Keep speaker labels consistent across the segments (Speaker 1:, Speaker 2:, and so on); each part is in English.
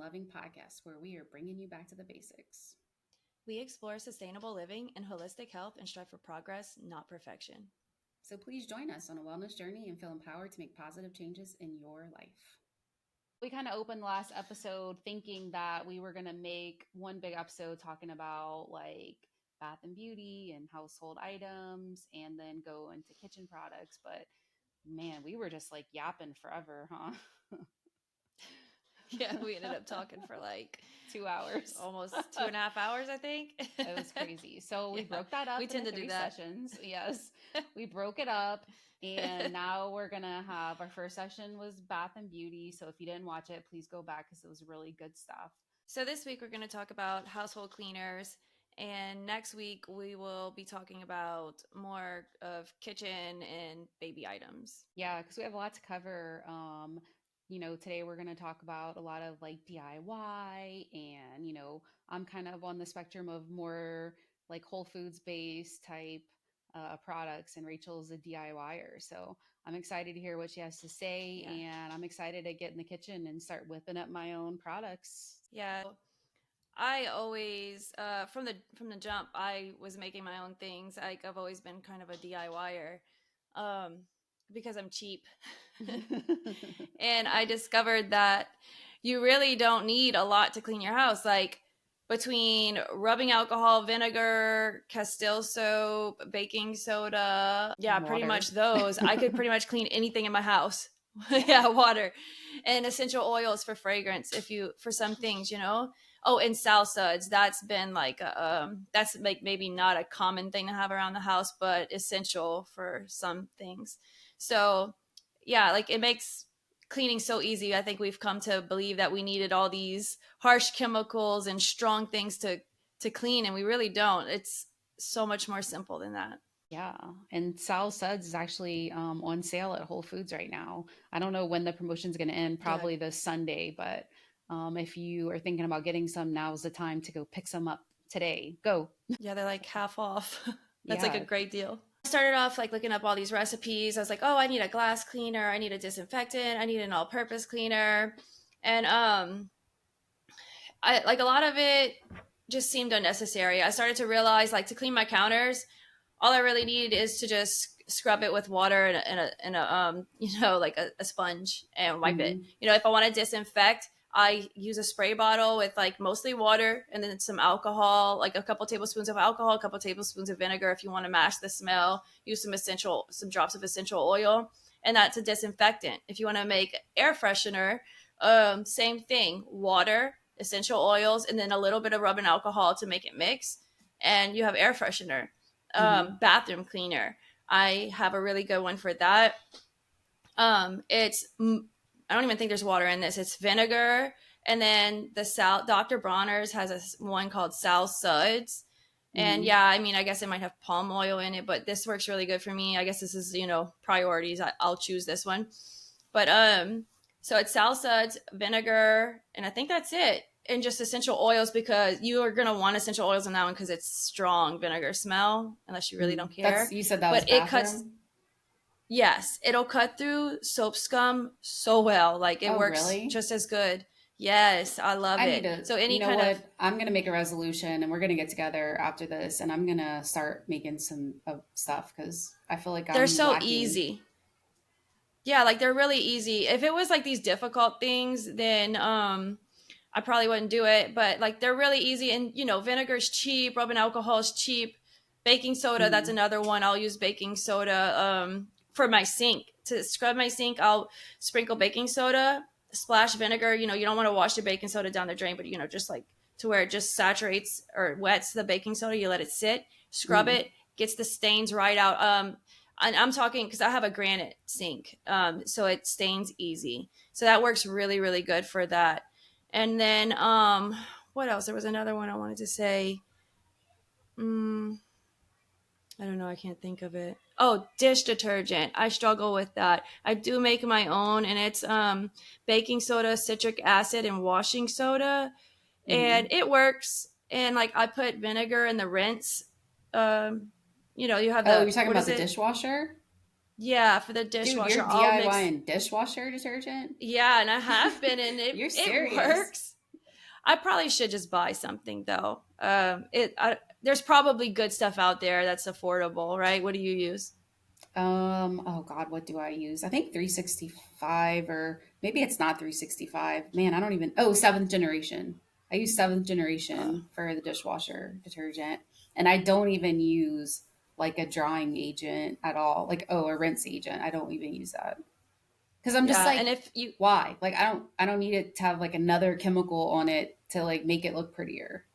Speaker 1: loving podcast where we are bringing you back to the basics.
Speaker 2: We explore sustainable living and holistic health and strive for progress, not perfection.
Speaker 1: So please join us on a wellness journey and feel empowered to make positive changes in your life. We kind of opened the last episode thinking that we were going to make one big episode talking about like bath and beauty and household items and then go into kitchen products. But man, we were just like yapping forever, huh?
Speaker 2: Yeah, we ended up talking for like
Speaker 1: 2 hours.
Speaker 2: Almost 2.5 hours, I think.
Speaker 1: It was crazy. So we broke that up.
Speaker 2: We tend to do that.
Speaker 1: Sessions. Yes. We broke it up. And now we're going to have our first session was bath and beauty. So if you didn't watch it, please go back because it was really good stuff.
Speaker 2: So this week we're going to talk about household cleaners. And next week we will be talking about more of kitchen and baby items.
Speaker 1: Yeah, because we have a lot to cover. Today we're going to talk about a lot of like DIY and, I'm kind of on the spectrum of more like Whole Foods based type products, and Rachel's a DIYer. So I'm excited to hear what she has to say, and I'm excited to get in the kitchen and start whipping up my own products.
Speaker 2: Yeah. I always, from the jump, I was making my own things. Like I've always been kind of a DIYer. Because I'm cheap. And I discovered that you really don't need a lot to clean your house. Like between rubbing alcohol, vinegar, Castile soap, baking soda, pretty much those. I could pretty much clean anything in my house. Water and essential oils for fragrance for some things, Oh, and salsas. That's been like that's like maybe not a common thing to have around the house, but essential for some things. So like it makes cleaning so easy. I think we've come to believe that we needed all these harsh chemicals and strong things to clean, and we really don't. It's so much more simple than that.
Speaker 1: Yeah. And Sal Suds is actually on sale at Whole Foods right now. I don't know when the promotion's going to end, probably this Sunday, but if you are thinking about getting some, now's the time to go pick some up today. Go.
Speaker 2: Yeah, they're like half off. That's like a great deal. I started off like looking up all these recipes. I was like, oh, I need a glass cleaner. I need a disinfectant. I need an all-purpose cleaner. And I like a lot of it just seemed unnecessary. I started to realize like to clean my counters, all I really need is to just scrub it with water and a like a sponge and wipe it. If I want to disinfect, I use a spray bottle with like mostly water and then some alcohol, like a couple tablespoons of alcohol, a couple tablespoons of vinegar. If you want to mask the smell, use some drops of essential oil, and that's a disinfectant. If you want to make air freshener, same thing, water, essential oils, and then a little bit of rubbing alcohol to make it mix, and you have air freshener. Bathroom cleaner. I have a really good one for that. I don't even think there's water in this. It's vinegar. And then Dr. Bronner's has one called Sal Suds. And I guess it might have palm oil in it, but this works really good for me. I guess this is, priorities. I'll choose this one. But, so it's Sal Suds, vinegar, and I think that's it. And just essential oils, because you are going to want essential oils in that one because it's strong vinegar smell, unless you really don't care.
Speaker 1: You said that was bathroom?
Speaker 2: Yes, it'll cut through soap scum so well. Like it works just as good. Yes, I love it. So
Speaker 1: I'm going to make a resolution, and we're going to get together after this, and I'm going to start making some stuff because I feel like
Speaker 2: they're so easy. Yeah, like they're really easy. If it was like these difficult things, then I probably wouldn't do it, but like they're really easy. And vinegar's cheap, rubbing alcohol is cheap. Baking soda, that's another one. I'll use baking soda for my sink. To scrub my sink, I'll sprinkle baking soda, splash vinegar. You don't want to wash the baking soda down the drain, but just like to where it just saturates or wets the baking soda, you let it sit, scrub it, gets the stains right out. And I'm talking because I have a granite sink, so it stains easy. So that works really, really good for that. And then, what else? There was another one I wanted to say. I don't know. I can't think of it. Oh, dish detergent. I struggle with that. I do make my own, and it's baking soda, citric acid, and washing soda. And it works. And like I put vinegar in the rinse. You have the...
Speaker 1: you're talking about the dishwasher?
Speaker 2: Yeah, for the dishwasher.
Speaker 1: Dude, you're DIY and dishwasher detergent?
Speaker 2: Yeah, and I have been, and it works. I probably should just buy something though. There's probably good stuff out there that's affordable, right? What do you use?
Speaker 1: Oh God, what do I use? I think 365, or maybe it's not 365. Man, I don't even. Oh, seventh generation. I use seventh
Speaker 2: Uh,
Speaker 1: generation for the dishwasher detergent, and I don't even use like a drying agent at all. Like, oh, a rinse agent. I don't even use that because I'm just
Speaker 2: yeah,
Speaker 1: like,
Speaker 2: and if you
Speaker 1: why? Like, I don't need it to have like another chemical on it to like make it look prettier.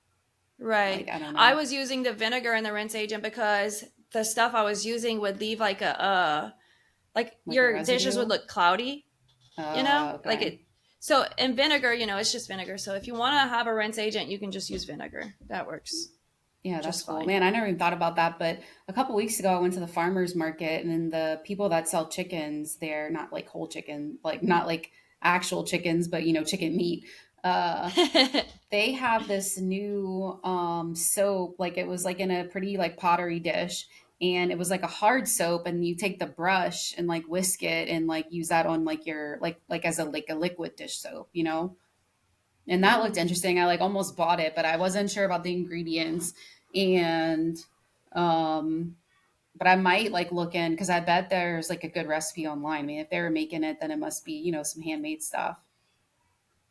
Speaker 2: right,
Speaker 1: Like, I don't
Speaker 2: I
Speaker 1: know.
Speaker 2: was using the vinegar and the rinse agent because the stuff I was using would leave like a like
Speaker 1: Like a
Speaker 2: your dishes would
Speaker 1: residue.
Speaker 2: look cloudy, like
Speaker 1: Okay.
Speaker 2: it. So in vinegar, it's just vinegar. So if you want to have a rinse agent, you can just use vinegar. That works
Speaker 1: Yeah, that's
Speaker 2: just
Speaker 1: cool.
Speaker 2: fine.
Speaker 1: Man, I never even thought about that. But a couple weeks ago, I went to the farmer's market, and then the people that sell chickens there, not like whole chicken, like not like actual chickens, but chicken meat. Uh, they have this new soap, like it was like in a pretty like pottery dish, and it was like a hard soap, and you take the brush and like whisk it and like use that on like your like as a liquid dish soap. And that looked
Speaker 2: Oh.
Speaker 1: interesting. I like almost bought it, but I wasn't sure about the ingredients. And um but I might like look in because I bet there's like a good recipe online. I mean, if they were making it, then it must be, some handmade stuff.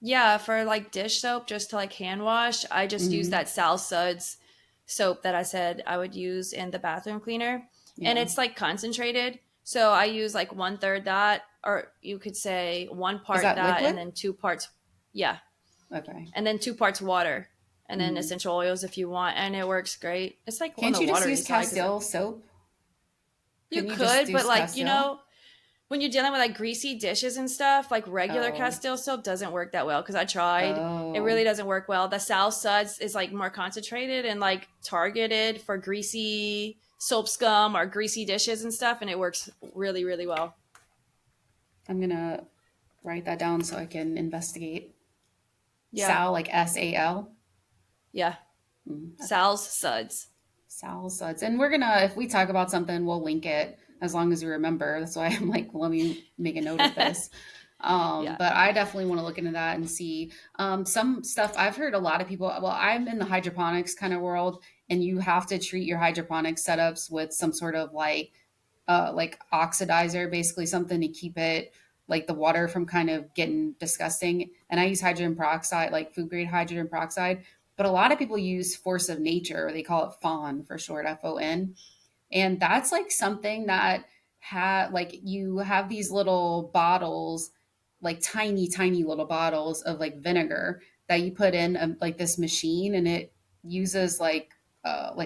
Speaker 2: Yeah, for like dish soap, just to like hand wash, I just use
Speaker 1: Hmm.
Speaker 2: that Sal Suds soap that I said I would use in the bathroom cleaner. And
Speaker 1: Yeah.
Speaker 2: it's like concentrated. So I use like one third that, or you could say one
Speaker 1: Is
Speaker 2: part
Speaker 1: that
Speaker 2: that, and
Speaker 1: liquid?
Speaker 2: then two parts, yeah,
Speaker 1: Okay.
Speaker 2: and then two parts water, and then
Speaker 1: Hmm.
Speaker 2: essential oils if you want. And it works great. It's like on
Speaker 1: Can't
Speaker 2: the
Speaker 1: you just
Speaker 2: watery
Speaker 1: use
Speaker 2: side because
Speaker 1: Castile soap?
Speaker 2: you
Speaker 1: Couldn't you just
Speaker 2: could, but
Speaker 1: use
Speaker 2: like,
Speaker 1: Castile?
Speaker 2: when you're dealing with like greasy dishes and stuff, like regular
Speaker 1: Oh.
Speaker 2: Castile soap doesn't work that well because I tried. It
Speaker 1: Oh.
Speaker 2: really doesn't work well. The Sal Suds is like more concentrated and like targeted for greasy soap scum or greasy dishes and stuff, and it works really, really well.
Speaker 1: I'm gonna write that down so I can investigate.
Speaker 2: Yeah,
Speaker 1: Sal, like Sal.
Speaker 2: yeah.
Speaker 1: Okay.
Speaker 2: Sal's Suds.
Speaker 1: Sal suds. And we're gonna, if we talk about something, we'll link it as long as we remember. That's why I'm like, let me make a note of this.
Speaker 2: Yeah,
Speaker 1: But I definitely want to look into that and see some stuff. I've heard a lot of people. Well, I'm in the hydroponics kind of world, and you have to treat your hydroponics setups with some sort of like oxidizer, basically something to keep it like the water from kind of getting disgusting. And I use hydrogen peroxide, like food grade hydrogen peroxide. But a lot of people use force of nature, or they call it FON for short, FON. And that's like something that like you have these little bottles, like tiny, tiny little bottles of like vinegar that you put in like this machine, and it uses like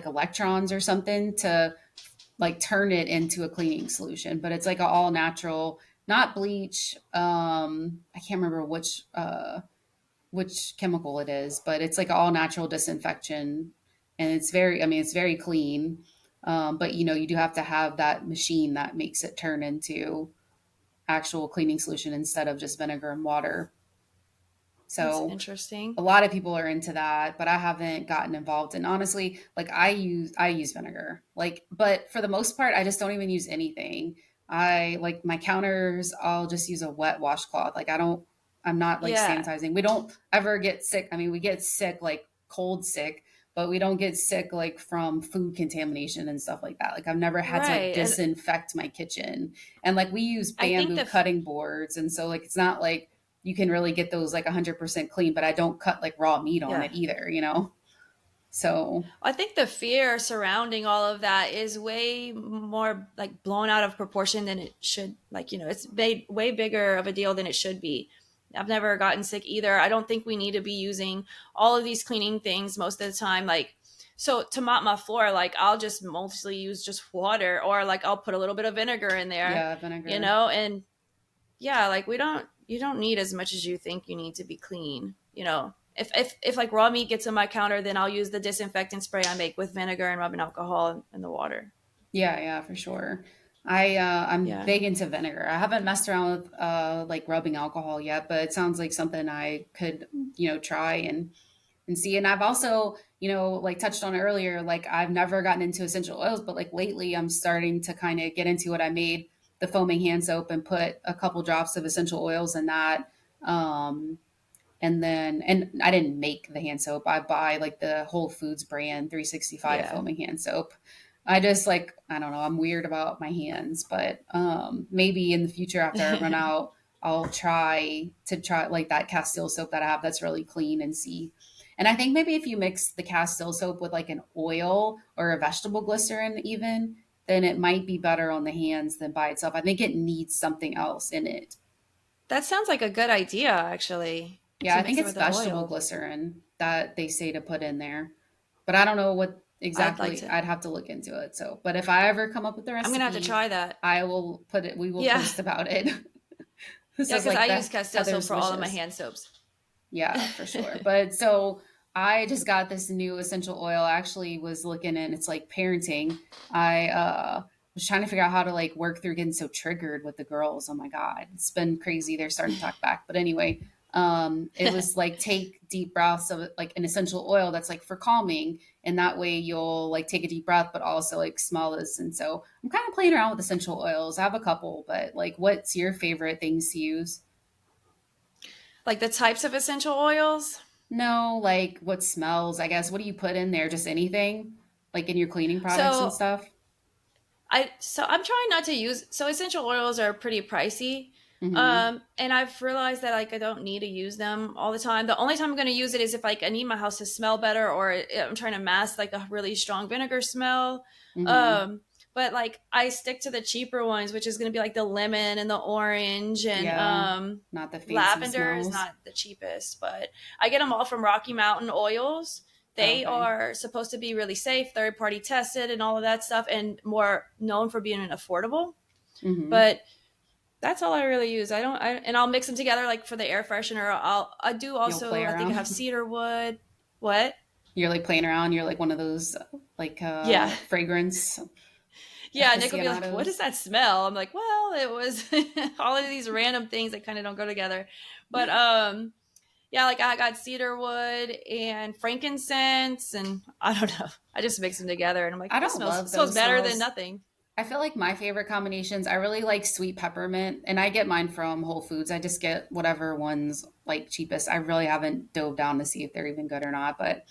Speaker 1: electrons or something to like turn it into a cleaning solution. But it's like an all natural, not bleach. I can't remember which chemical it is, but it's like all natural disinfection, and I mean, it's very clean. But you do have to have that machine that makes it turn into actual cleaning solution instead of just vinegar and water.
Speaker 2: that's
Speaker 1: So
Speaker 2: interesting.
Speaker 1: a lot of people are into that, but I haven't gotten involved. And honestly, like I use vinegar. Like, but for the most part, I just don't even use anything. I like my counters, I'll just use a wet washcloth. I'm not like
Speaker 2: Yeah,
Speaker 1: sanitizing. We don't ever get sick. I mean, we get sick like cold sick, but we don't get sick like from food contamination and stuff like that. Like I've never had to like
Speaker 2: right. And
Speaker 1: disinfect my kitchen. And like we use
Speaker 2: I think
Speaker 1: bamboo cutting boards, and so like it's not like you can really get those like 100% clean, but I don't cut like raw meat on
Speaker 2: yeah.
Speaker 1: it either. So
Speaker 2: I think the fear surrounding all of that is way more like blown out of proportion than it should. Like, it's made way bigger of a deal than it should be. I've never gotten sick either. I don't think we need to be using all of these cleaning things most of the time. Like, so to mop my floor, like I'll just mostly use just water, or like I'll put a little bit of vinegar in there,
Speaker 1: yeah, vinegar.
Speaker 2: and yeah, like you don't need as much as you think you need to be clean. If like raw meat gets on my counter, then I'll use the disinfectant spray I make with vinegar and rubbing alcohol in the water.
Speaker 1: Yeah, yeah, for sure. I'm
Speaker 2: Yeah.
Speaker 1: big into vinegar. I haven't messed around with like rubbing alcohol yet, but it sounds like something I could, try and see. And I've also, like touched on earlier, like I've never gotten into essential oils, but like lately I'm starting to kind of get into it. I made the foaming hand soap and put a couple drops of essential oils in that. Um, And I didn't make the hand soap. I buy like the Whole Foods brand 365
Speaker 2: Yeah.
Speaker 1: foaming hand soap. I just like, I don't know, I'm weird about my hands, but maybe in the future after I run out, I'll try like that Castile soap that I have that's really clean and see. And I think maybe if you mix the Castile soap with like an oil or a vegetable glycerin even, then it might be better on the hands than by itself. I think it needs something else in it.
Speaker 2: That sounds like a good idea, actually,
Speaker 1: Yeah,
Speaker 2: to
Speaker 1: I think
Speaker 2: mix it
Speaker 1: it's
Speaker 2: with the
Speaker 1: vegetable
Speaker 2: oil.
Speaker 1: glycerin that they say to put in there. But I don't know what
Speaker 2: I'd like
Speaker 1: exactly.
Speaker 2: to.
Speaker 1: I'd have to look into it. So, but if I ever come up with a
Speaker 2: I'm gonna have to
Speaker 1: recipe,
Speaker 2: try that.
Speaker 1: I will put it. We will
Speaker 2: Yeah.
Speaker 1: post about it. This
Speaker 2: Yeah,
Speaker 1: is
Speaker 2: because I
Speaker 1: like
Speaker 2: use
Speaker 1: the
Speaker 2: Castile soap
Speaker 1: Heather's
Speaker 2: for all of my
Speaker 1: wishes.
Speaker 2: hand soaps.
Speaker 1: Yeah, for sure. But so I just got this new essential oil. I actually was looking and it's like parenting. I was trying to figure out how to like work through getting so triggered with the girls. Oh my God. It's been crazy. They're starting to talk back. But anyway, it was like take deep breaths of like an essential oil that's like for calming. And that way you'll like take a deep breath, but also like smell this. And so I'm kind of playing around with essential oils. I have a couple, but like what's your favorite things to use?
Speaker 2: Like the types of essential oils.
Speaker 1: No, like what smells, I guess. What do you put in there? Just anything? Like in your cleaning products and
Speaker 2: So
Speaker 1: stuff?
Speaker 2: I'm trying not to use, so essential oils are pretty pricey.
Speaker 1: Mm-hmm.
Speaker 2: And I've realized that like I don't need to use them all the time. The only time I'm going to use it is if like I need my house to smell better, or I'm trying to mask like a really strong vinegar smell.
Speaker 1: Mm-hmm.
Speaker 2: Um but like I stick to the cheaper ones, which is going to be like the lemon and the orange, and
Speaker 1: Yeah. Not the fancy
Speaker 2: lavender is
Speaker 1: smells.
Speaker 2: not the cheapest, but I get them all from Rocky Mountain Oils. They
Speaker 1: Okay.
Speaker 2: are supposed to be really safe, third party tested, and all of that stuff, and more known for being affordable.
Speaker 1: Mm-hmm.
Speaker 2: But that's all I really use. And I'll mix them together like for the air freshener. I do
Speaker 1: You'll
Speaker 2: also,
Speaker 1: play
Speaker 2: I think I have
Speaker 1: around.
Speaker 2: cedar wood. What?
Speaker 1: You're like playing around. You're like one of those like
Speaker 2: Yeah.
Speaker 1: fragrance
Speaker 2: Yeah. Nick will be like, what does
Speaker 1: aficionados.
Speaker 2: that smell? I'm like, well, it was all of these random things that kind of don't go together. But yeah, like I got cedar wood and frankincense, and I don't know. I just mix them together, and I'm like,
Speaker 1: I
Speaker 2: this
Speaker 1: don't
Speaker 2: smells
Speaker 1: love
Speaker 2: smells
Speaker 1: those
Speaker 2: better than
Speaker 1: smells.
Speaker 2: nothing.
Speaker 1: I feel like my favorite combinations, I really like sweet peppermint, and I get mine from Whole Foods. I just get whatever one's like cheapest. I really haven't dove down to see if they're even good or not, but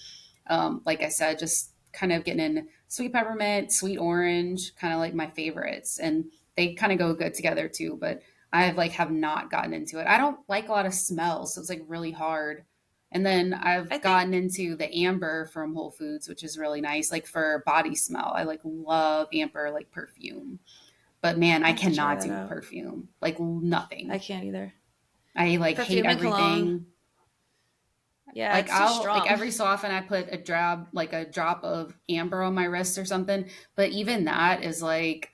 Speaker 1: like I said, just kind of getting in sweet peppermint, sweet orange, kind of like my favorites, and they kind of go good together too. But have not gotten into it. I don't like a lot of smells, so it's like really hard. And then
Speaker 2: I
Speaker 1: I've
Speaker 2: think
Speaker 1: gotten into the amber from Whole Foods, which is really nice, like for body smell. I like love amber, like perfume. But man,
Speaker 2: I
Speaker 1: I
Speaker 2: have to try
Speaker 1: cannot
Speaker 2: that
Speaker 1: do
Speaker 2: out.
Speaker 1: perfume. Like
Speaker 2: I
Speaker 1: nothing.
Speaker 2: can't either.
Speaker 1: I like hate
Speaker 2: Perfume and cologne.
Speaker 1: everything.
Speaker 2: Yeah,
Speaker 1: Like
Speaker 2: it's too
Speaker 1: I'll like
Speaker 2: strong.
Speaker 1: every so often I put a drop of amber on my wrist or something, but even that is like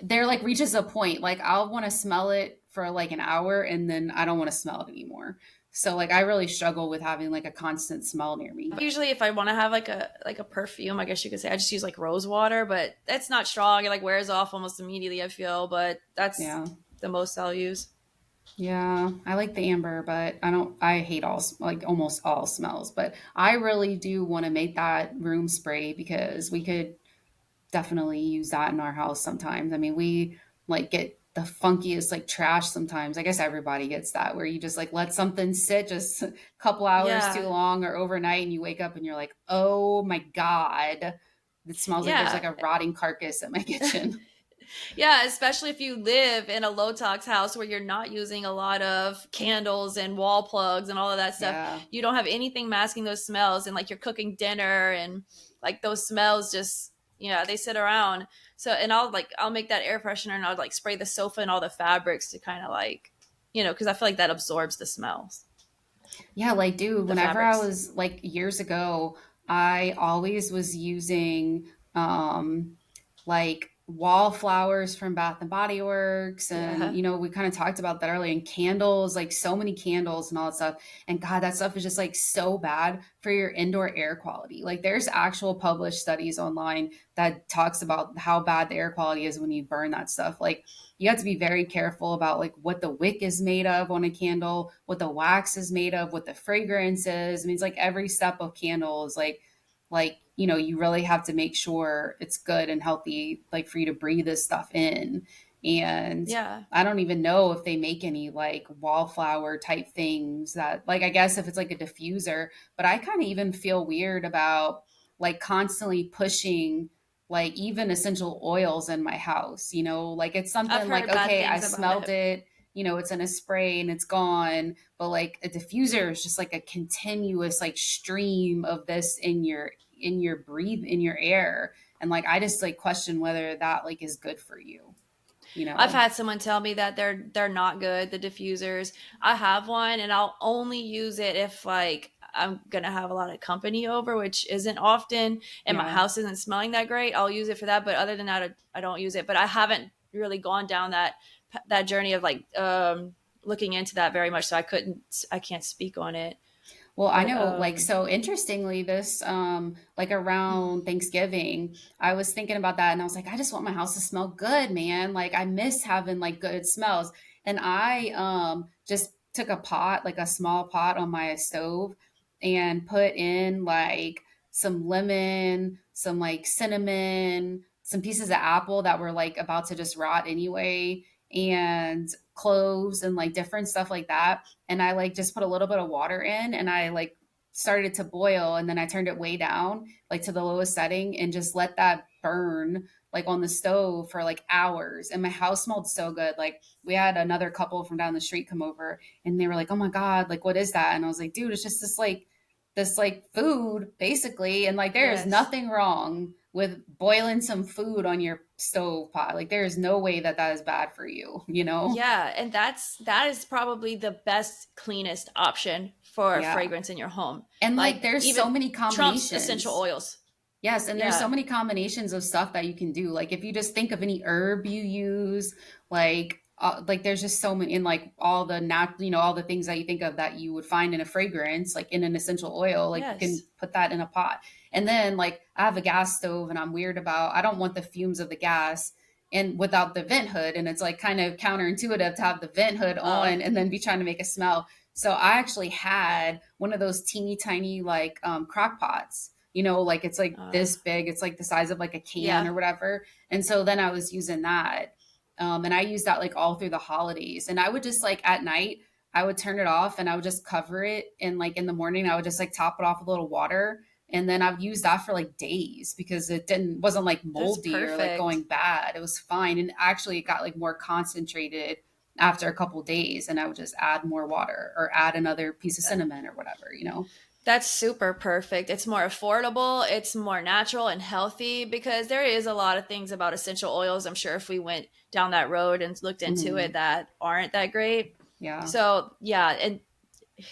Speaker 1: they're like reaches a point. Like I'll want to smell it for like an hour and then I don't want to smell it anymore. So like I really struggle with having like a constant smell near me.
Speaker 2: Usually, if I want to have like a perfume, I guess you could say I just use like rose water, but that's not strong. It like wears off almost immediately. I feel, but that's
Speaker 1: Yeah.
Speaker 2: the most I'll use.
Speaker 1: Yeah, I like the amber, but I hate like almost all smells, but I really do want to make that room spray because we could definitely use that in our house sometimes. I mean, we like get the funkiest like trash sometimes. I guess everybody gets that where you just like let something sit just a couple hours too
Speaker 2: Yeah,
Speaker 1: long or overnight and you wake up and you're like, "Oh my God. It smells like there's
Speaker 2: yeah,
Speaker 1: like a rotting carcass in my kitchen."
Speaker 2: yeah. Especially if you live in a low tox house where you're not using a lot of candles and wall plugs and all of that stuff.
Speaker 1: Yeah.
Speaker 2: You don't have anything masking those smells, and like you're cooking dinner, and like those smells just, yeah, they sit around. So, and I'll make that air freshener, and I'll like spray the sofa and all the fabrics to kind of like, because I feel like that absorbs the smells,
Speaker 1: Yeah, like, dude,
Speaker 2: the
Speaker 1: whenever I
Speaker 2: fabrics.
Speaker 1: was like years ago, I always was using like wallflowers from Bath and Body Works. And,
Speaker 2: Yeah,
Speaker 1: we kind of talked about that earlier. And candles, like so many candles and all that stuff. And God, that stuff is just like so bad for your indoor air quality. Like, there's actual published studies online that talks about how bad the air quality is when you burn that stuff. Like, you have to be very careful about like what the wick is made of on a candle, what the wax is made of, what the fragrance is. I mean, it's like every step of candle is you really have to make sure it's good and healthy, like for you to breathe this stuff in. And
Speaker 2: Yeah,
Speaker 1: I don't even know if they make any like wallflower type things that, like, I guess if it's like a diffuser, but I kind of even feel weird about like constantly pushing like even essential oils in my house, like it's
Speaker 2: I've
Speaker 1: something like,
Speaker 2: heard bad
Speaker 1: okay, I
Speaker 2: things about
Speaker 1: smelled
Speaker 2: it.
Speaker 1: it, it's in a spray and it's gone, but like a diffuser is just like a continuous like stream of this in your air. And like I just like question whether that like is good for you, you
Speaker 2: I've
Speaker 1: know?
Speaker 2: had someone tell me that they're not good, the diffusers. I have one and I'll only use it if like I'm gonna have a lot of company over, which isn't often, and my
Speaker 1: Yeah.
Speaker 2: house isn't smelling that great. I'll use it for that, but other than that, I don't use it. But I haven't really gone down that journey of like looking into that very much, so I can't speak on it.
Speaker 1: Well, I
Speaker 2: But
Speaker 1: know, like, so interestingly, this, like around Thanksgiving, I was thinking about that and I was like, I just want my house to smell good, man. Like, I miss having like good smells. And I, just took a pot, like a small pot on my stove and put in like some lemon, some like cinnamon, some pieces of apple that were like about to just rot anyway, and cloves and like different stuff like that, and I like just put a little bit of water in and I like started to boil, and then I turned it way down, like to the lowest setting, and just let that burn like on the stove for like hours. And my house smelled so good. Like we had another couple from down the street come over and they were like, "Oh my God, like what is that?" And I was like, "Dude, it's just this like food basically, and like there is
Speaker 2: yes,
Speaker 1: nothing wrong with boiling some food on your stove pot. Like there is no way that that is bad for you.
Speaker 2: yeah, and that is probably the best, cleanest option for
Speaker 1: Yeah.
Speaker 2: fragrance in your home.
Speaker 1: And like
Speaker 2: Like
Speaker 1: there's so
Speaker 2: even
Speaker 1: many
Speaker 2: Trump's essential
Speaker 1: combinations.
Speaker 2: oils.
Speaker 1: Yes, and there's so
Speaker 2: Yeah.
Speaker 1: many combinations of stuff that you can do. Like if you just think of any herb you use, like there's just so many, in like all the all the things that you think of that you would find in a fragrance, like in an essential oil, like you can
Speaker 2: Yes.
Speaker 1: put that in a pot. And then like I have a gas stove and I'm weird about, I don't want the fumes of the gas and without the vent hood, and it's like kind of counterintuitive to have the vent hood
Speaker 2: Uh
Speaker 1: on and then be trying to make a smell. So I actually had one of those teeny tiny like crock pots, like it's like
Speaker 2: uh
Speaker 1: this big, it's like the size of like a can
Speaker 2: yeah.
Speaker 1: or whatever. And so then I was using that, and I used that like all through the holidays. And I would just like at night I would turn it off and I would just cover it, and like in the morning I would just like top it off with a little water, and then I've used that for like days because it wasn't like
Speaker 2: That's
Speaker 1: moldy or like
Speaker 2: perfect.
Speaker 1: going bad. It was fine, and actually it got like more concentrated after a couple days, and I would just add more water or add another piece of cinnamon or whatever.
Speaker 2: That's super perfect. It's more affordable, it's more natural and healthy because there is a lot of things about essential oils. I'm sure if we went down that road and looked into it
Speaker 1: Hmm.
Speaker 2: that aren't that great.
Speaker 1: Yeah.
Speaker 2: So, yeah, and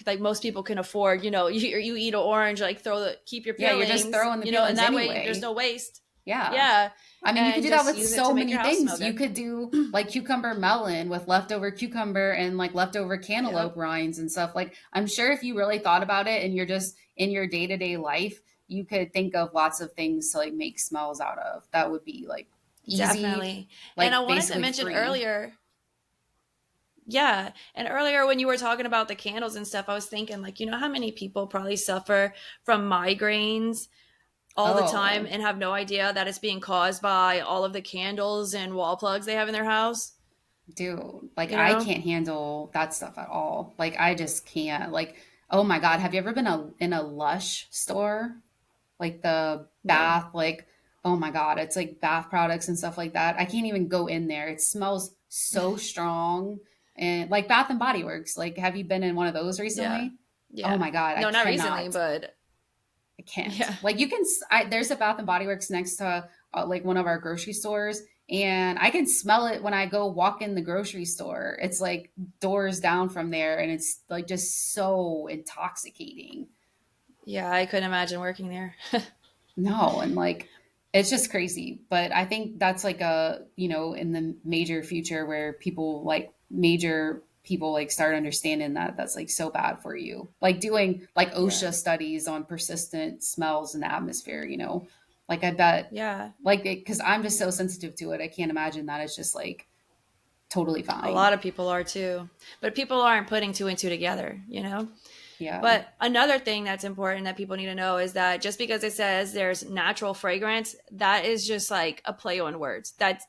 Speaker 2: like most people can afford, you eat an orange, like keep your
Speaker 1: Yeah, you're just
Speaker 2: peelings,
Speaker 1: throwing the
Speaker 2: and
Speaker 1: peelings
Speaker 2: that way there's
Speaker 1: anyway.
Speaker 2: no waste.
Speaker 1: Yeah.
Speaker 2: Yeah,
Speaker 1: I mean, you could
Speaker 2: and
Speaker 1: do that
Speaker 2: just
Speaker 1: with
Speaker 2: use it to
Speaker 1: so
Speaker 2: make
Speaker 1: many
Speaker 2: your house smell
Speaker 1: things. You
Speaker 2: good.
Speaker 1: could do like cucumber melon with leftover cucumber and like leftover cantaloupe
Speaker 2: Yep.
Speaker 1: rinds and stuff. Like, I'm sure if you really thought about it and you're just in your day to day life, you could think of lots of things to like make smells out of. That would be like easy,
Speaker 2: Definitely. And I
Speaker 1: like
Speaker 2: wanted to
Speaker 1: basically
Speaker 2: mention
Speaker 1: free.
Speaker 2: earlier, yeah, and earlier when you were talking about the candles and stuff, I was thinking like, how many people probably suffer from migraines all the time
Speaker 1: Oh,
Speaker 2: and have no idea that it's being caused by all of the candles and wall plugs they have in their house,
Speaker 1: dude, like
Speaker 2: you
Speaker 1: I
Speaker 2: know?
Speaker 1: can't handle that stuff at all. Like, I just can't. Like, oh my God, have you ever been in a Lush store? Like the
Speaker 2: No.
Speaker 1: bath, like, oh my God, it's like bath products and stuff like that. I can't even go in there. It smells so strong. And like Bath and Body Works, like, have you been in one of those
Speaker 2: Yeah.
Speaker 1: recently? Oh
Speaker 2: Yeah.
Speaker 1: my God, I
Speaker 2: No, not recently,
Speaker 1: cannot.
Speaker 2: but
Speaker 1: I can't.
Speaker 2: yeah.
Speaker 1: Like, you can, there's a Bath and Body Works next to like one of our grocery stores, and I can smell it when I go walk in the grocery store. It's like doors down from there, and it's like just so intoxicating.
Speaker 2: Yeah, I couldn't imagine working there.
Speaker 1: No, and like it's just crazy. But I think that's like in the major future where major people like start understanding that that's like so bad for you. Like doing like
Speaker 2: Yeah.
Speaker 1: OSHA studies on persistent smells in the atmosphere. Like I bet
Speaker 2: Yeah.
Speaker 1: like because I'm just so sensitive to it. I can't imagine that it's just like totally
Speaker 2: A
Speaker 1: fine.
Speaker 2: lot of people are too. But people aren't putting two and two together.
Speaker 1: Yeah.
Speaker 2: But another thing that's important that people need to know is that just because it says there's natural fragrance, that is just like a play on words. That's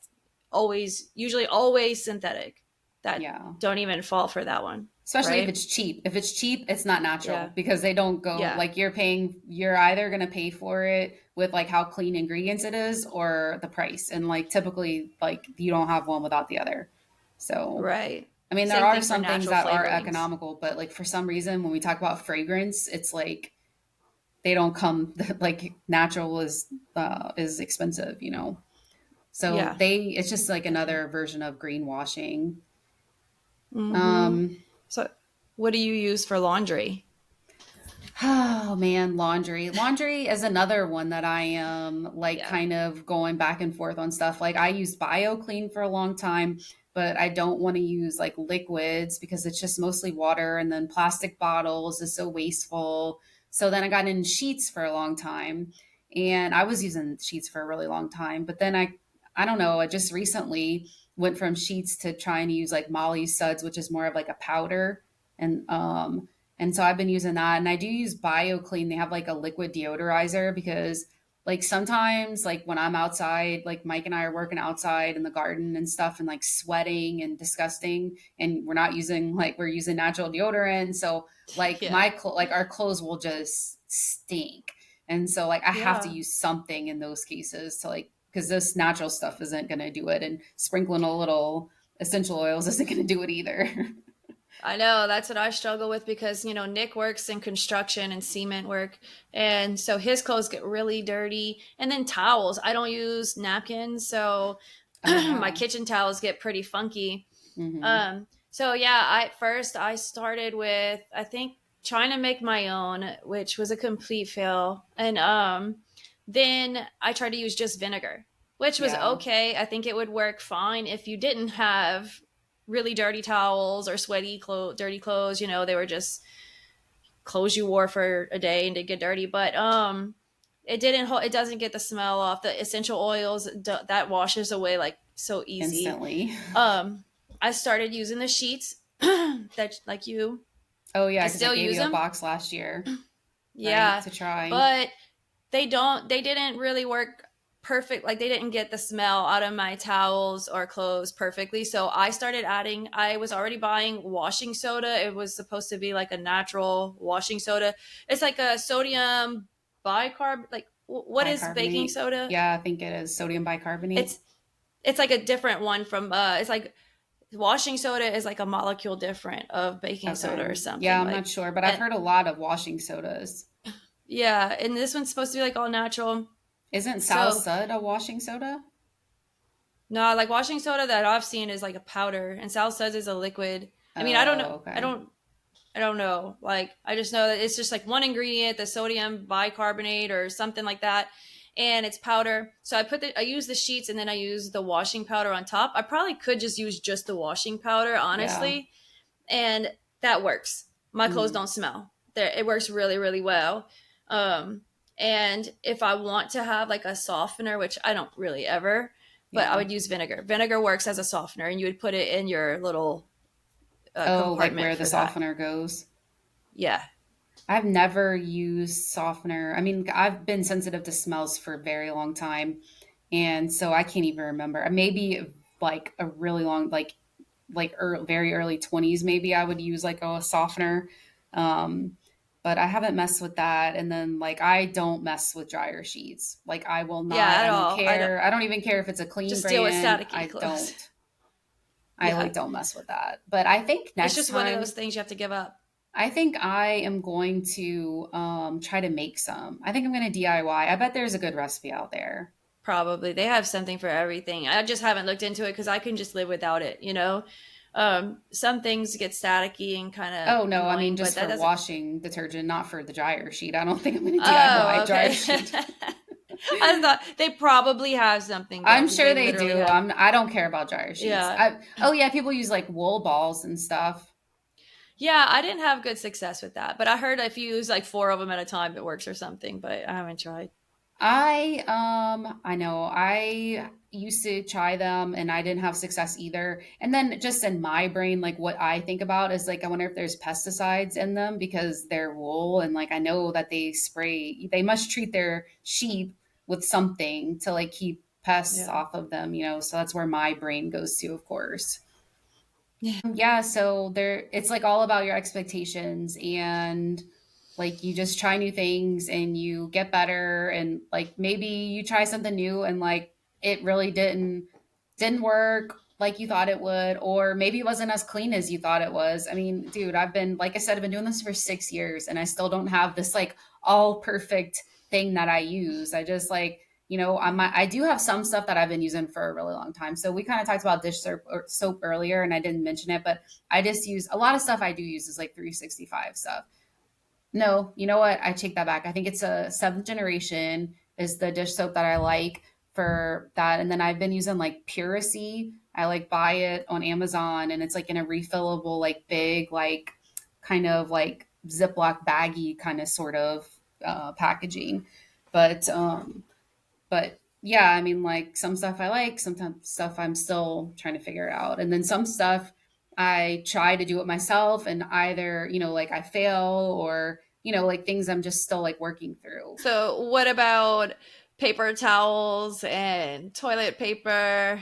Speaker 2: usually always synthetic that
Speaker 1: Yeah.
Speaker 2: don't even fall for that one,
Speaker 1: Especially if
Speaker 2: right?
Speaker 1: it's cheap. If it's cheap, it's not natural
Speaker 2: Yeah.
Speaker 1: because they don't go
Speaker 2: Yeah.
Speaker 1: like you're either going to pay for it with like how clean ingredients it is or the price. And like typically, like you don't have one without the other. So,
Speaker 2: Right.
Speaker 1: I mean, there
Speaker 2: Same
Speaker 1: are
Speaker 2: thing for
Speaker 1: some things
Speaker 2: natural
Speaker 1: that are
Speaker 2: flavorings.
Speaker 1: economical, but like for some reason, when we talk about fragrance, it's like they don't come like natural is expensive, you know. So
Speaker 2: Yeah.
Speaker 1: it's just like another version of greenwashing.
Speaker 2: Mm-hmm.
Speaker 1: Um,
Speaker 2: So, what do you use for laundry?
Speaker 1: Oh man, laundry. Laundry is another one that I am like
Speaker 2: Yeah.
Speaker 1: kind of going back and forth on stuff. Like I used BioClean for a long time, but I don't want to use like liquids because it's just mostly water and then plastic bottles is so wasteful. So then I got in sheets for a long time and I was using sheets for a really long time, but then I don't know, I just recently went from sheets to trying to use like Molly Suds, which is more of like a powder and and so I've been using that. And I do use BioClean. They have like a liquid deodorizer because like sometimes like when I'm outside, like Mike and I are working outside in the garden and stuff and like sweating and disgusting and we're using natural deodorant. So like
Speaker 2: Yeah.
Speaker 1: like our clothes will just stink. And so like I have to
Speaker 2: Yeah.
Speaker 1: use something in those cases to like because this natural stuff isn't going to do it and sprinkling a little essential oils isn't going to do it either.
Speaker 2: I know that's what I struggle with because, Nick works in construction and cement work. And so his clothes get really dirty. And then towels. I don't use napkins. So
Speaker 1: Oh
Speaker 2: my
Speaker 1: yeah.
Speaker 2: kitchen towels get pretty funky.
Speaker 1: Hmm.
Speaker 2: So yeah, I started with, I think, trying to make my own, which was a complete fail. And then I tried to use just vinegar, which was
Speaker 1: Yeah.
Speaker 2: okay. I think it would work fine if you didn't have really dirty towels or dirty clothes. They were just clothes you wore for a day and did get dirty. But it doesn't get the smell off. The essential oils that washes away like so easy.
Speaker 1: Instantly.
Speaker 2: Um, I started using the sheets that like you.
Speaker 1: Oh yeah,
Speaker 2: I
Speaker 1: because I
Speaker 2: still
Speaker 1: gave
Speaker 2: use
Speaker 1: you a
Speaker 2: them.
Speaker 1: box last year, right?
Speaker 2: Yeah,
Speaker 1: To try.
Speaker 2: but they didn't really work perfect. Like they didn't get the smell out of my towels or clothes perfectly. So I was already buying washing soda. It was supposed to be like a natural washing soda. It's like a sodium bicarb, like what is baking
Speaker 1: Bicarbonate.
Speaker 2: soda?
Speaker 1: Yeah, I think it is sodium bicarbonate.
Speaker 2: It's it's like a different one from it's like washing soda is like a molecule different of baking soda
Speaker 1: Okay.
Speaker 2: or
Speaker 1: Yeah,
Speaker 2: something
Speaker 1: I'm not
Speaker 2: like.
Speaker 1: sure, but I've
Speaker 2: And
Speaker 1: heard a lot of washing sodas.
Speaker 2: yeah, and this one's supposed to be like all natural.
Speaker 1: Isn't Sal
Speaker 2: So
Speaker 1: Sud a washing soda?
Speaker 2: no, like washing soda that I've seen is like a powder, and Sal says is a liquid. I mean, I don't know.
Speaker 1: Oh,
Speaker 2: I
Speaker 1: okay.
Speaker 2: don't. I don't know. Like, I just know that it's just like one ingredient, the sodium bicarbonate or something like that, and it's powder. So I use the sheets and then I use the washing powder on top. I probably could just use just the washing powder,
Speaker 1: Yeah.
Speaker 2: honestly, and that works. My clothes
Speaker 1: Hmm.
Speaker 2: don't smell. It works really, really well. Um, and if I want to have like a softener, which I don't really ever, but I
Speaker 1: Yeah.
Speaker 2: would use vinegar. Vinegar works as a softener, and you would put it in your little
Speaker 1: Oh, like
Speaker 2: compartment
Speaker 1: where the
Speaker 2: for that.
Speaker 1: softener goes.
Speaker 2: Yeah,
Speaker 1: I've never used softener. I mean, I've been sensitive to smells for a very long time. And so I can't even remember. Maybe like a really long, very early 20s, maybe I would use like a softener. Um, but I haven't messed with that. And then like I don't mess with dryer sheets. Like I will
Speaker 2: yeah,
Speaker 1: not,
Speaker 2: at
Speaker 1: I don't
Speaker 2: all. I don't
Speaker 1: care. I don't even care if it's a clean
Speaker 2: just deal with
Speaker 1: brand.
Speaker 2: staticky clothes.
Speaker 1: I
Speaker 2: Yeah,
Speaker 1: like don't mess with that. But I think
Speaker 2: it's
Speaker 1: next
Speaker 2: just one of those
Speaker 1: time
Speaker 2: things you have to give up.
Speaker 1: I think I am going to try to make some. I think I'm going to DIY. I bet there's a good recipe out there.
Speaker 2: Probably they have something for everything. I just haven't looked into it because I can just live without it. Some things get staticky and kind of
Speaker 1: Oh no, I mean
Speaker 2: annoying, but
Speaker 1: just
Speaker 2: that
Speaker 1: for
Speaker 2: doesn't.
Speaker 1: washing detergent, not for the dryer sheet. I don't think I'm going to DIY
Speaker 2: Oh,
Speaker 1: dryer
Speaker 2: okay.
Speaker 1: sheet.
Speaker 2: I thought they probably have something though
Speaker 1: I'm
Speaker 2: because
Speaker 1: sure
Speaker 2: they
Speaker 1: they
Speaker 2: literally
Speaker 1: do.
Speaker 2: have.
Speaker 1: I don't care about dryer sheets.
Speaker 2: Yeah,
Speaker 1: Oh yeah, people use like wool balls and stuff.
Speaker 2: yeah. I didn't have good success with that, but I heard if you use like four of them at a time, it works or something. But I haven't tried.
Speaker 1: I know I used to try them and I didn't have success either. And then just in my brain, like what I think about is like I wonder if there's pesticides in them because they're wool and like I know that they must treat their sheep with something to like keep pests
Speaker 2: Yeah.
Speaker 1: off of them, so that's where my brain goes to, of course.
Speaker 2: Yeah.
Speaker 1: Yeah, so there it's like all about your expectations, and like you just try new things and you get better, and like maybe you try something new and like it really didn't work like you thought it would, or maybe it wasn't as clean as you thought it was. I mean, dude, I've been, like I said, I've been doing this for 6 years and I still don't have this like all perfect thing that I use. I just like, I do have some stuff that I've been using for a really long time. So we kind of talked about dish soap earlier, and I didn't mention it, but I just use a lot of stuff I do use is like 365 stuff. No, you know what? I take that back. I think it's a seventh generation is the dish soap that I like for that. And then I've been using like Puracy. I like buy it on Amazon, and it's like in a refillable, like big, like kind of like Ziploc baggy kind of sort of packaging. But but yeah, I mean, like some stuff I like, sometimes stuff I'm still trying to figure out. And then some stuff I try to do it myself, and either, like I fail, or, like things I'm just still like working through.
Speaker 2: So, what about paper towels and toilet paper?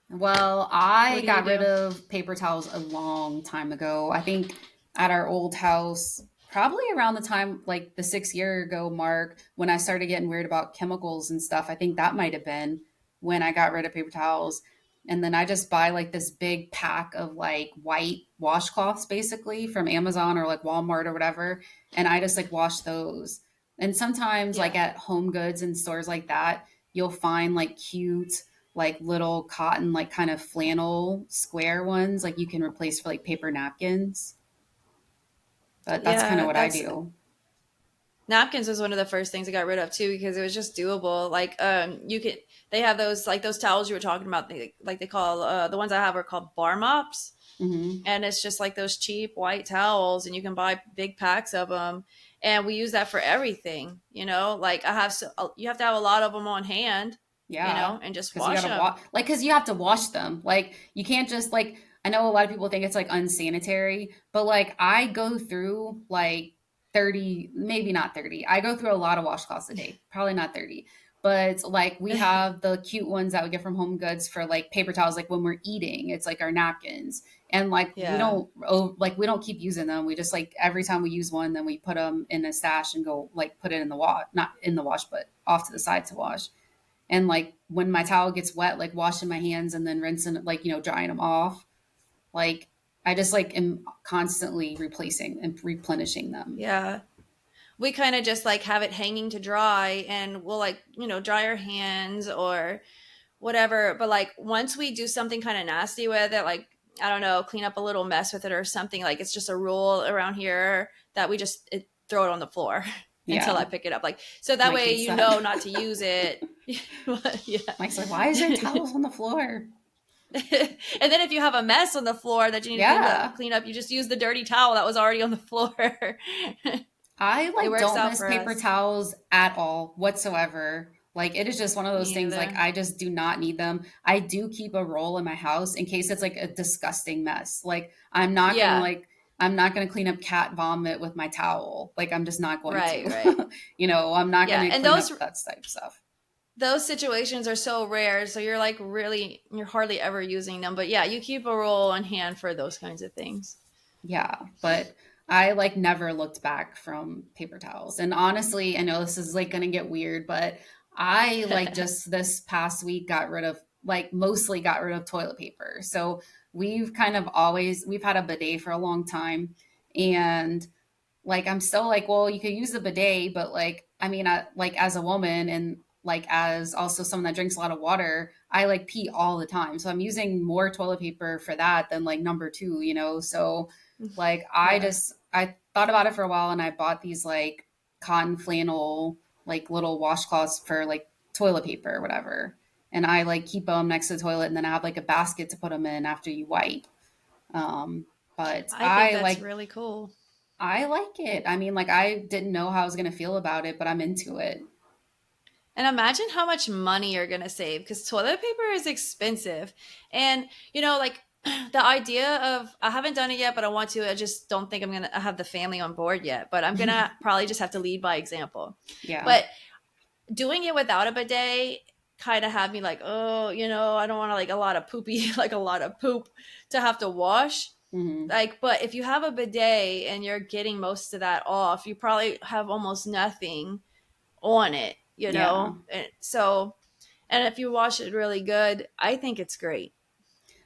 Speaker 1: Well,
Speaker 2: What
Speaker 1: I
Speaker 2: do you
Speaker 1: got rid
Speaker 2: do?
Speaker 1: of paper towels a long time ago. I think at our old house, probably around the time like the 6 year ago mark, when I started getting weird about chemicals and stuff. I think that might have been when I got rid of paper towels. And then I just buy like this big pack of like white washcloths basically from Amazon or like Walmart or whatever. And I just like wash those. And sometimes, like
Speaker 2: Yeah.
Speaker 1: at Home Goods and stores like that, you'll find like cute like little cotton, like kind of flannel square ones, like you can replace for like paper napkins. But that's kind of
Speaker 2: Yeah,
Speaker 1: what I
Speaker 2: that's
Speaker 1: do.
Speaker 2: napkins was one of the first things I got rid of too because it was just doable. Like you could they have those like those towels you were talking about like they call the ones I have are called bar mops,
Speaker 1: Hmm.
Speaker 2: and it's just like those cheap white towels and you can buy big packs of them, and we use that for everything, like I have you have to have a lot of them on hand,
Speaker 1: Yeah,
Speaker 2: and just
Speaker 1: because you
Speaker 2: wash
Speaker 1: gotta
Speaker 2: them.
Speaker 1: wash, like, because you have to wash them. Like, you can't just like. I know a lot of people think it's like unsanitary, but like I go through like 30, maybe not 30. I go through a lot of washcloths a day, probably not 30. But like we have the cute ones that we get from Home Goods for like paper towels, like when we're eating, it's like our napkins. And like
Speaker 2: Yeah.
Speaker 1: we don't keep using them. We just like every time we use one, then we put them in a stash and go like put it in the wash, not in the wash, but off to the side to wash. And like when my towel gets wet, like washing my hands and then rinsing it, like, drying them off. Like I just like am constantly replacing and replenishing them.
Speaker 2: Yeah. We kind of just like have it hanging to dry, and we'll like, dry our hands or whatever. But like once we do something kind of nasty with it, like I don't know, clean up a little mess with it or something, like it's just a rule around here that we just throw it on the floor until I
Speaker 1: Yeah.
Speaker 2: pick it up. Like so that
Speaker 1: Mike
Speaker 2: way
Speaker 1: hates that.
Speaker 2: not to use it. But, yeah.
Speaker 1: Mike's like, why is there towels on the floor?
Speaker 2: And then if you have a mess on the floor that you need to
Speaker 1: Yeah.
Speaker 2: clean up, you just use the dirty towel that was already on the floor.
Speaker 1: I
Speaker 2: It
Speaker 1: like
Speaker 2: works
Speaker 1: don't
Speaker 2: out
Speaker 1: miss
Speaker 2: for
Speaker 1: paper
Speaker 2: us.
Speaker 1: towels at all whatsoever. Like it is just one of those
Speaker 2: Me
Speaker 1: things like
Speaker 2: either.
Speaker 1: I just do not need them. I do keep a roll in my house in case it's like a disgusting mess. Like
Speaker 2: Yeah.
Speaker 1: I'm not going to clean up cat vomit with my towel. Like I'm just not going
Speaker 2: Right, right.
Speaker 1: to. I'm not going
Speaker 2: Yeah.
Speaker 1: to
Speaker 2: And
Speaker 1: clean
Speaker 2: those
Speaker 1: up that type of stuff.
Speaker 2: those situations are so rare, so you're like you're hardly ever using them. But yeah, you keep a roll on hand for those kinds of things.
Speaker 1: Yeah, but I like never looked back from paper towels. And honestly, I know this is like going to get weird, but I like just this past week got rid of like mostly got rid of toilet paper. So we've had a bidet for a long time, and like I'm still like, well, you could use the bidet, but like I mean, like as a woman and like as also someone that drinks a lot of water, I like pee all the time. So I'm using more toilet paper for that than like number two. So like
Speaker 2: Yeah.
Speaker 1: I thought about it for a while, and I bought these like cotton flannel like little washcloths for like toilet paper or whatever. And I like keep them next to the toilet, and then I have like a basket to put them in after you wipe. Um, but
Speaker 2: I think that's really cool.
Speaker 1: I like it. I mean, like I didn't know how I was gonna feel about it, but I'm into it.
Speaker 2: And imagine how much money you're going to save because toilet paper is expensive. And, like the idea of, I haven't done it yet, but I want to. I just don't think I'm going to have the family on board yet. But I'm going to probably just have to lead by example.
Speaker 1: Yeah.
Speaker 2: But doing it without a bidet, kind of have me like, oh, I don't want to like a lot of poopy, like a lot of poop to have to wash.
Speaker 1: Hmm.
Speaker 2: Like, but if you have a bidet and you're getting most of that off, you probably have almost nothing on it,
Speaker 1: Yeah.
Speaker 2: And so, and if you wash it really good, I think it's great.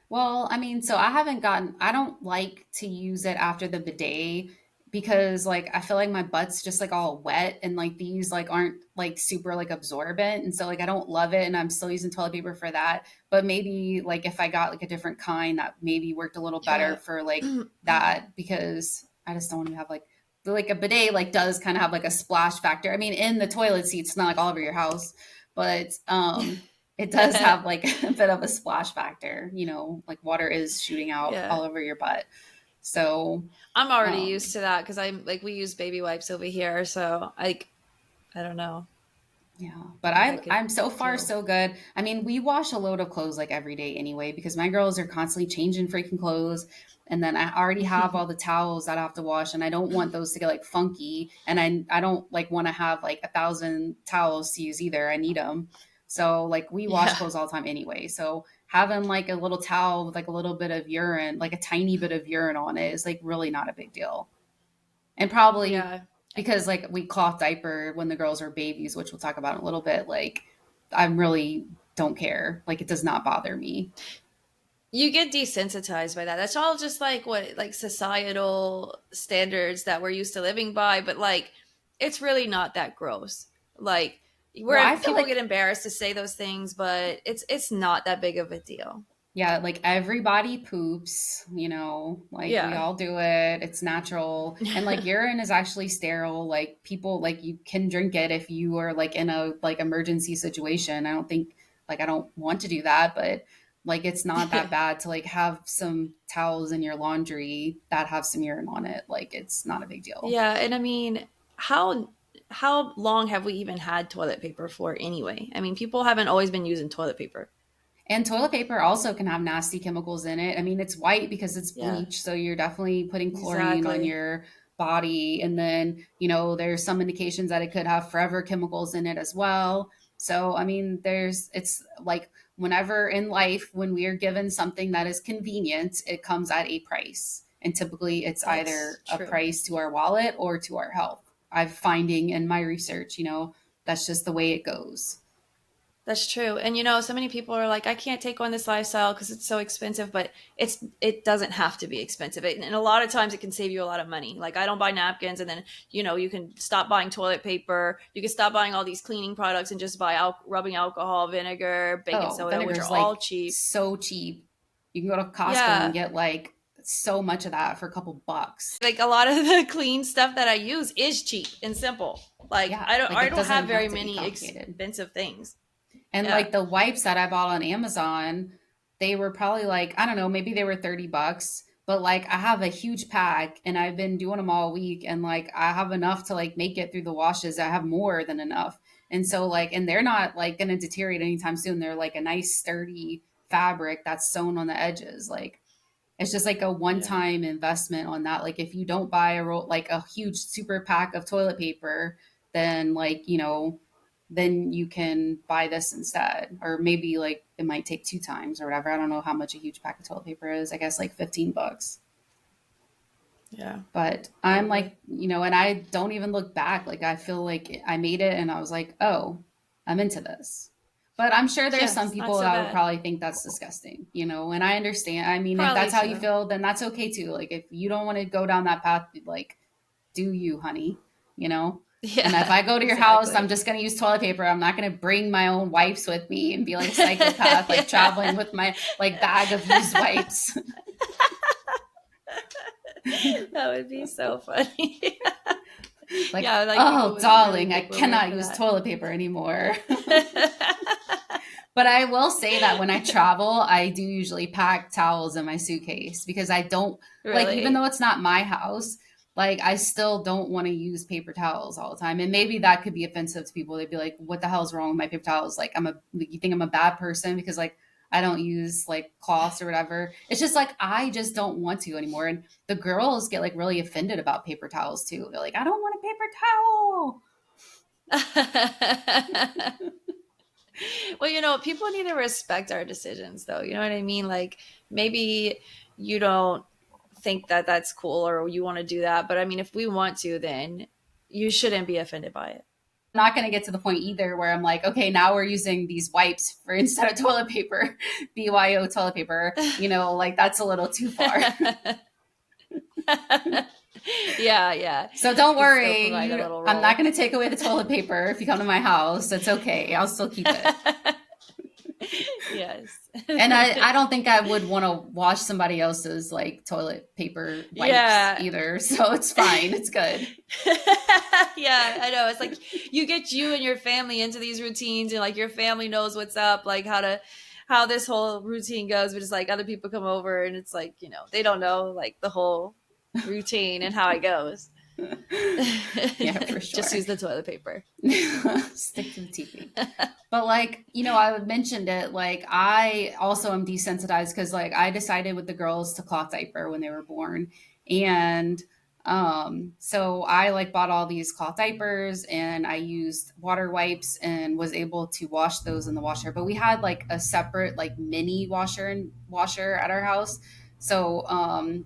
Speaker 1: Well, I mean, so I haven't gotten, I don't like to use it after the bidet because like I feel like my butt's just like all wet and like these like aren't like super like absorbent. And so like I don't love it and I'm still using toilet paper for that. But maybe like if I got like a different kind that maybe worked a little better
Speaker 2: Yeah.
Speaker 1: for like that because I just don't want to have like a bidet like does kind of have like a splash factor. I mean, in the toilet seat, it's not like all over your house, but it does have like a bit of a splash factor, like water is shooting out
Speaker 2: Yeah.
Speaker 1: all over your butt. So,
Speaker 2: I'm already
Speaker 1: um,
Speaker 2: used to that because I'm like, we use baby wipes over here. So I don't know
Speaker 1: yeah, but
Speaker 2: if I could
Speaker 1: I'm so far
Speaker 2: do.
Speaker 1: so good. I mean, we wash a load of clothes like every day anyway because my girls are constantly changing freaking clothes, and then I already have all the towels that I have to wash, and I don't want those to get like funky, and I don't like want to have like 1,000 towels to use either. I need them, so like we wash
Speaker 2: Yeah.
Speaker 1: clothes all the time anyway. So having like a little towel with like a little bit of urine, like a tiny bit of urine on it, is like really not a big deal. And probably
Speaker 2: Yeah.
Speaker 1: because like we cloth diaper when the girls are babies, which we'll talk about in a little bit, like I'm really don't care. Like it does not bother me.
Speaker 2: You get desensitized by that. That's all just like what like societal standards that we're used to living by, but like it's really not that gross. Like
Speaker 1: Well,
Speaker 2: where
Speaker 1: I feel
Speaker 2: people get
Speaker 1: like
Speaker 2: embarrassed to say those things, but it's not that big of a deal.
Speaker 1: yeah, like everybody poops, like we
Speaker 2: Yeah.
Speaker 1: all do it. It's natural. And like urine is actually sterile. Like people like you can drink it if you are like in a like emergency situation. I don't want to do that, but like it's not that bad to like have some towels in your laundry that have some urine on it. Like it's not a big deal.
Speaker 2: Yeah, and I mean, how long have we even had toilet paper for anyway? I mean, people haven't always been using toilet paper.
Speaker 1: And toilet paper also can have nasty chemicals in it. I mean, it's white because it's
Speaker 2: Yeah,
Speaker 1: bleach, so you're definitely putting chlorine on
Speaker 2: exactly.
Speaker 1: your body. And then, there's some indications that it could have forever chemicals in it as well. So, I mean, it's like whenever in life, when we are given something that is convenient, it comes at a price. And typically it's
Speaker 2: That's
Speaker 1: either a
Speaker 2: true.
Speaker 1: price to our wallet or to our health. I'm finding in my research, that's just the way it goes.
Speaker 2: That's true. And so many people are like, I can't take on this lifestyle because it's so expensive, but it doesn't have to be expensive. And a lot of times it can save you a lot of money. Like I don't buy napkins and then, you can stop buying toilet paper. You can stop buying all these cleaning products and just buy rubbing alcohol, vinegar, baking
Speaker 1: Oh,
Speaker 2: soda, which are
Speaker 1: vinegar's
Speaker 2: all
Speaker 1: like
Speaker 2: cheap.
Speaker 1: so cheap. You can go to Costco and
Speaker 2: Yeah.
Speaker 1: get like so much of that for a couple bucks.
Speaker 2: Like a lot of the clean stuff that I use is cheap and simple. Like
Speaker 1: Yeah,
Speaker 2: I don't
Speaker 1: like
Speaker 2: I
Speaker 1: it
Speaker 2: don't have
Speaker 1: doesn't have
Speaker 2: very
Speaker 1: to be
Speaker 2: many
Speaker 1: complicated.
Speaker 2: expensive things.
Speaker 1: And
Speaker 2: Yeah.
Speaker 1: like the wipes that I bought on Amazon, they were probably like, I don't know, maybe they were 30 bucks, but like I have a huge pack and I've been doing them all week and like I have enough to like make it through the washes. I have more than enough. And so like and they're not like going to deteriorate anytime soon. They're like a nice sturdy fabric that's sewn on the edges. Like it's just like a
Speaker 2: Yeah.
Speaker 1: one-time investment on that. Like if you don't buy a roll, like a huge super pack of toilet paper, then like, then you can buy this instead. Or maybe like it might take two times or whatever. I don't know how much a huge pack of toilet paper is. I guess like 15 bucks.
Speaker 2: Yeah.
Speaker 1: But I'm
Speaker 2: Probably.
Speaker 1: like, and I don't even look back. Like I feel like I made it and I was like, oh, I'm into this. But I'm sure there's
Speaker 2: Yeah,
Speaker 1: some
Speaker 2: it's not
Speaker 1: people
Speaker 2: so
Speaker 1: that would
Speaker 2: bad.
Speaker 1: probably think that's disgusting, and I understand. I mean, if
Speaker 2: Probably
Speaker 1: that's how you
Speaker 2: so.
Speaker 1: feel, then that's okay too. Like if you don't want to go down that path, like do you, honey, you know? And if
Speaker 2: Yeah,
Speaker 1: I go to your house, I'm
Speaker 2: exactly.
Speaker 1: just going to use toilet paper. I'm not going to bring my own wipes with me and be like a psychopath, like traveling with my like bag of used wipes.
Speaker 2: That would be so funny.
Speaker 1: Like,
Speaker 2: Yeah, like people
Speaker 1: oh,
Speaker 2: would really
Speaker 1: darling, I
Speaker 2: think we're weird
Speaker 1: cannot
Speaker 2: for
Speaker 1: use
Speaker 2: that.
Speaker 1: toilet paper anymore. But I will say that when I travel, I do usually pack towels in my suitcase because I don't like, even though
Speaker 2: Really?
Speaker 1: it's not my house, like I still don't want to use paper towels all the time. And maybe that could be offensive to people. They'd be like, what the hell is wrong with my paper towels? Like, like, you think I'm a bad person because like I don't use like cloths or whatever. It's just like, I just don't want to anymore. And the girls get like really offended about paper towels too. They're like, I don't want a paper towel.
Speaker 2: Well, people need to respect our decisions, though. You know what I mean? Like, maybe you don't think that that's cool or you want to do that. But I mean, if we want to, then you shouldn't be offended by it.
Speaker 1: Not going to get to the point either where I'm like, okay, now we're using these wipes for instead of toilet paper, BYO toilet paper. Like that's a little too far.
Speaker 2: Yeah, yeah.
Speaker 1: So don't
Speaker 2: Could still
Speaker 1: worry,
Speaker 2: provide a little
Speaker 1: I'm not
Speaker 2: role.
Speaker 1: going to take away the toilet paper if you come to my house. It's okay. I'll still keep it.
Speaker 2: Yes.
Speaker 1: And I don't think I would want to wash somebody else's like toilet paper wipes
Speaker 2: Yeah.
Speaker 1: either. So it's fine. It's good.
Speaker 2: Yeah, I know. It's like you get you and your family into these routines, and like your family knows what's up, like how this whole routine goes, but it's like other people come over and it's like, they don't know like the whole routine and how it goes.
Speaker 1: Yeah, for
Speaker 2: Just
Speaker 1: sure.
Speaker 2: use the toilet paper.
Speaker 1: Stick to the TV. But like, I mentioned it, like I also am desensitized because like I decided with the girls to cloth diaper when they were born. And so I like bought all these cloth diapers and I used water wipes and was able to wash those in the washer. But we had like a separate like mini washer at our house. So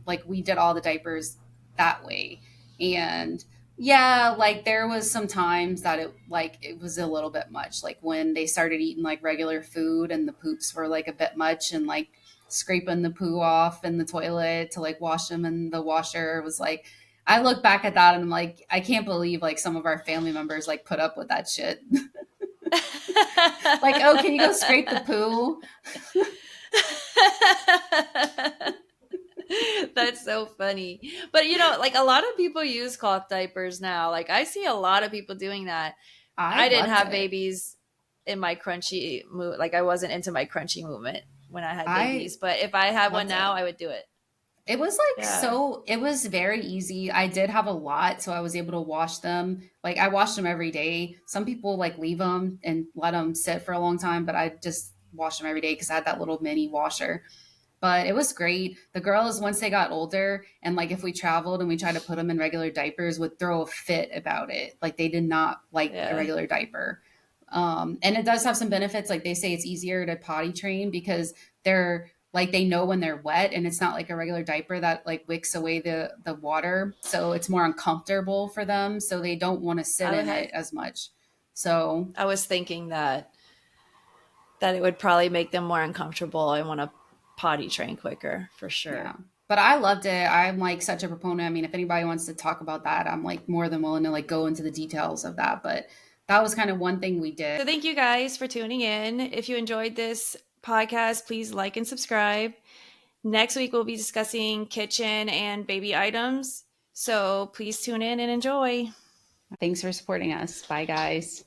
Speaker 1: like we did all the diapers that way. And yeah, like there was some times that it was a little bit much. Like when they started eating like regular food and the poops were like a bit much and like scraping the poo off in the toilet to like wash them in the washer was like I look back at that and I'm like, I can't believe like some of our family members like put up with that shit. Like, oh, can you go scrape the poo?
Speaker 2: That's so funny. But like a lot of people use cloth diapers now. Like I see a lot of people doing that.
Speaker 1: I
Speaker 2: I didn't
Speaker 1: loved
Speaker 2: have
Speaker 1: it.
Speaker 2: babies in my crunchy like I wasn't into my crunchy movement when I had
Speaker 1: I
Speaker 2: babies, but if I had one
Speaker 1: loved
Speaker 2: now,
Speaker 1: it.
Speaker 2: I would do it.
Speaker 1: It was like
Speaker 2: Yeah.
Speaker 1: so, it was very easy. I did have a lot, so I was able to wash them. Like I washed them every day. Some people like leave them and let them sit for a long time, but I just wash them every day because I had that little mini washer. But it was great. The girls, once they got older, and like if we traveled and we tried to put them in regular diapers, would throw a fit about it. Like they did not like a
Speaker 2: Yeah.
Speaker 1: regular diaper. And it does have some benefits. Like they say it's easier to potty train because they're like they know when they're wet and it's not like a regular diaper that like wicks away the water. So it's more uncomfortable for them. So they don't want to sit
Speaker 2: I
Speaker 1: in
Speaker 2: had
Speaker 1: it as much. So
Speaker 2: I was thinking that it would probably make them more uncomfortable and want to potty train quicker for
Speaker 1: yeah.
Speaker 2: sure.
Speaker 1: But I loved it. I'm like such a proponent. I mean, if anybody wants to talk about that, I'm like more than willing to like go into the details of that. But that was kind of one thing we did.
Speaker 2: So thank you guys for tuning in. If you enjoyed this podcast, please like and subscribe. Next week, we'll be discussing kitchen and baby items. So please tune in and enjoy.
Speaker 1: Thanks for supporting us. Bye, guys.